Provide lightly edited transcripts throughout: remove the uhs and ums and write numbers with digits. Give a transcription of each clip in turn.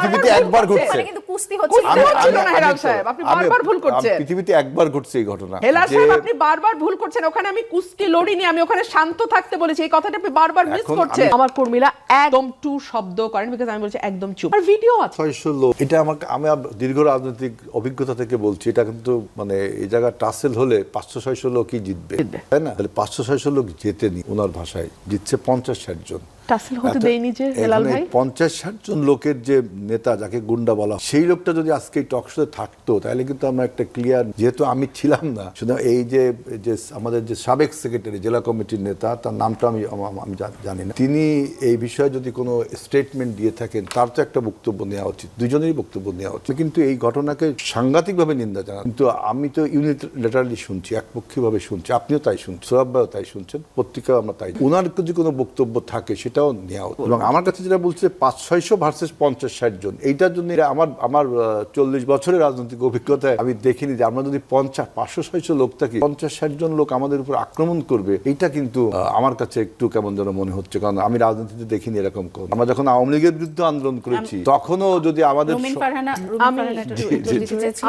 পৃথিবীতে একবার ঘটছে, কিন্তু কুস্তি হচ্ছে না হেলাল সাহেব, আপনি বারবার ভুল করছেন। পৃথিবীতে একবার ঘটছে এই ঘটনা। হেলাল সাহেব আপনি বারবার ভুল করছেন। ওখানে আমি কুস্তি লড়িনি, আমি ওখানে শান্ত থাকতে বলেছি। এই কথাটা আপনি বারবার মিস করছেন। আমার কর্মীরা একদম টু শব্দ করেন, বিকজ আমি বলছি একদম চুপ। আর ভিডিও আছে 600 লোক। এটা আমাকে, আমি দীর্ঘ রাজনৈতিক অভিজ্ঞতা থেকে বলছি, এটা কিন্তু মানে এই জায়গা টাসেল হলে 500-600 লোকই জিতবে, তাই না? তাহলে 500-600 লোক জেতেনি, ওনার ভাষায় জিতছে 50-60 জন। টাসেল হতে দেয়নি যে হেলাল ভাই। 50-60 জন লোকের যে নেতা, যাকে গুন্ডা বলা, সেই লোকটা যদি আজকে এই টক শোতে থাকতো, তাহলে কিন্তু আমরা একটা ক্লিয়ার, যেহেতু আমি ছিলাম না, শুধু এই যে আমাদের যে সাবেক সেক্রেটারি, জেলা কমিটির নেতা, তার নামটা আমি জানি না, তিনি এই বিষয়ে যদি কোনো স্টেটমেন্ট দিয়ে থাকেন, তার তো একটা বক্তব্য নেওয়া উচিত, দুজনেরই বক্তব্য নেওয়া উচিত। কিন্তু এই ঘটনাকে সাংঘাতিকভাবে নিন্দা জানান, কিন্তু আমি তো ইউনিলেটারালি শুনছি, একপক্ষীয়ভাবে শুনছি, আপনিও তাই শুনছেন, সোহাব ভাইও তাই শুনছেন, পত্রিকাও আমরা তাই। ওনার যদি কোনো বক্তব্য থাকে সেটাও নেওয়া উচিত। এবং আমার কাছে যেটা বলছে 500-600 ভার্সেস 50-60 জন, এইটার জন্য আমার 40 বছরের রাজনৈতিক অভিজ্ঞতায় আমি দেখিনি যে আমরা যদি 500-600 লোক থাকি, 50-60 জন লোক আমাদের উপর আক্রমণ করবে, এইটা কিন্তু আমার কাছে একটু কেমন যেন মনে হচ্ছে। কারণ আমি রাজনীতিতে দেখিনি এরকম। আমরা যখন আওয়ামী লীগের বিরুদ্ধে আন্দোলন করেছি, তখনও যদি আমাদের,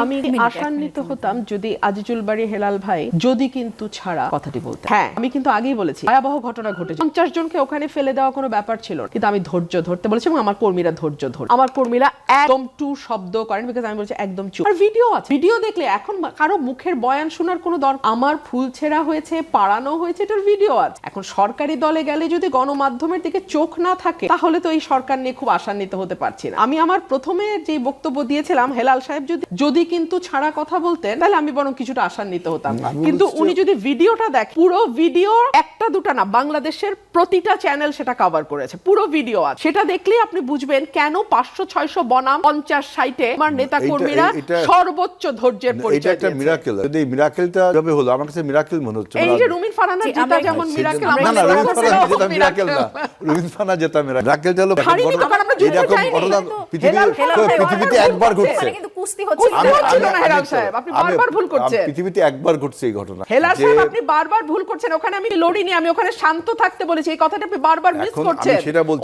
আমি আশান্বিত হতাম যদি আজিজুল বাড়ি হেলাল ভাই যদি কিন্তু ছাড়া কথাটি বলতেন। হ্যাঁ, আমি কিন্তু আগেই বলেছি ভয়াবহ ঘটনা ঘটেছে, 50 জনকে ওখানে ফেলে দেওয়া কোনো ব্যাপার ছিল, কিন্তু আমি ধৈর্য ধরতে বলেছি এবং আমার কর্মীরা ধৈর্য ধরে, আমার কর্মীরা একদম টু শব্দ করেন, বিকজ আমি বলছি একদম চুপ। আর ভিডিও আছে, ভিডিও দেখলে এখন কারো মুখের বয়ান শোনার কোনো দরকার, আমার ফুল ছেঁড়া হয়েছে, পাড়ানো হয়েছে, এটার ভিডিও আছে। এখন সরকারি দলে গেলে যদি গণমাধ্যমের দিকে চোখ না থাকে, তাহলে তো এই সরকার নিয়ে খুব আশান্বিত হতে পারছি না। আমি আমার প্রথমে যে বক্তব্য দিয়েছিলাম, হেলাল সাহেব যদি কিন্তু ছাড়া কথা বলতেন, তাহলে আমি বরং কিছুটা আশান্বিত হতাম। কিন্তু উনি যদি ভিডিওটা দেখেন, পুরো ভিডিও, একটা দুটা না, বাংলাদেশের প্রতিটা চ্যানেল সেটা কভার করেছে, পুরো ভিডিও আছে। সেটা দেখলেই আপনি বুঝবেন কেন 500-600 বনাম 50-60-এ আমার নেতা কর্মীরা সর্বোচ্চ ধৈর্যের পরিচয় দিয়েছে। এটা একটা মিরাকেল। যদি এই মিরাকেলটা যবে হলো, আমার কাছে মিরাকেল মনে হচ্ছে। এই যে রুমিন ফারহানার জেতা যেমন মিরাকেল, না না, রুমিন ফারহানা জেতা মিরাকেল না, রুমিন ফারহানা জেতা মিরাকেল। মিরাকেলটা হলো এরকম ঘটনা পৃথিবীতে একবার ঘটছে, কিন্তু কুস্তি হচ্ছে না হেলাল সাহেব, আপনি বারবার ভুল করছেন। পৃথিবীতে একবার ঘটছে এই ঘটনা। হেলাল সাহেব আপনি বারবার ভুল করছেন। ওখানে আমি লড়িনি, আমি ওখানে শান্ত থাকতে বলেছি। এই কথাটা আপনি বারবার মিস করছেন।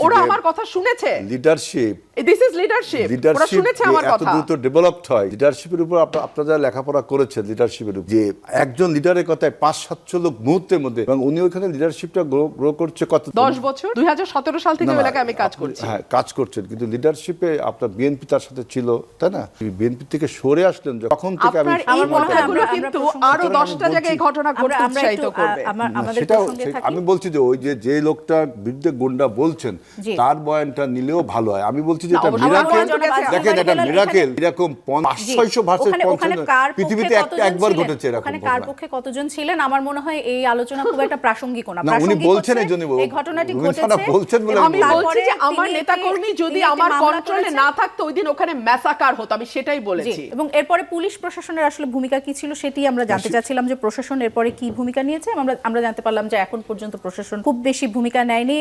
ওরা আমার কথা শুনেছে। Leadership, this is leadership. ওরা শুনেছে আমার কথা। এত দ্রুত ডেভেলপড হয় লিডারশিপের উপর। আপনারা যারা লেখাপড়া করেছেন লিডারশিপের উপর, যে একজন লিডারের কথায় 500-700 লোক মুহূর্তের মধ্যে, এবং উনি ওখানে লিডারশিপটা গ্রো করছে কত 10 বছর, 2017 সাল থেকে এলাকায় আমি কাজ করছি। হ্যাঁ, কাজ করছেন, কিন্তু লিডারশিপে আপনার বিএনপি তার সাথে ছিল, তাই না? বিএনপি থেকে সরে আসলেন যখন থেকে, আমি এই কথাগুলো কিন্তু আরো 10টা জায়গায় ঘটনা ঘটতে উৎসাহিত করবে। আমি বলছি যে ওই যে লোকটার বিরুদ্ধে গুন্ডা বলছেন, তার বয়ানটা নিলেও ভালো হয়। আমি বলছি যে এটা মিরাকেল। দেখেন, এটা মিরাকেল। এরকম 500-600 ভার্সেস 50 পৃথিবীতে একবার ঘটেছে এরকম। ওখানে কার পক্ষে কতজন ছিলেন, আমার মনে হয় এই আলোচনা খুব একটা প্রাসঙ্গিক না। উনি বলছেন এই জন্য এই ঘটনাটি ঘটেছে, বলছেন বলে আমি বলছি যে আমার নেতাকর্মী যদি আমার কন্ট্রোলে না থাকতো, ওই দিন ওখানে ম্যাসাকার হতো, আমি সেটাই বলেছি। এবং এরপরে পুলিশ প্রশাসনের আসলে ভূমিকা কি ছিল সেটি আমরা জানতে চাচ্ছিলাম, যে প্রশাসন এরপরে কি ভূমিকা নিয়েছে। আমরা জানতে পারলাম যে এখন পর্যন্ত প্রশাসন খুব বেশি ভূমিকা নেয়নি।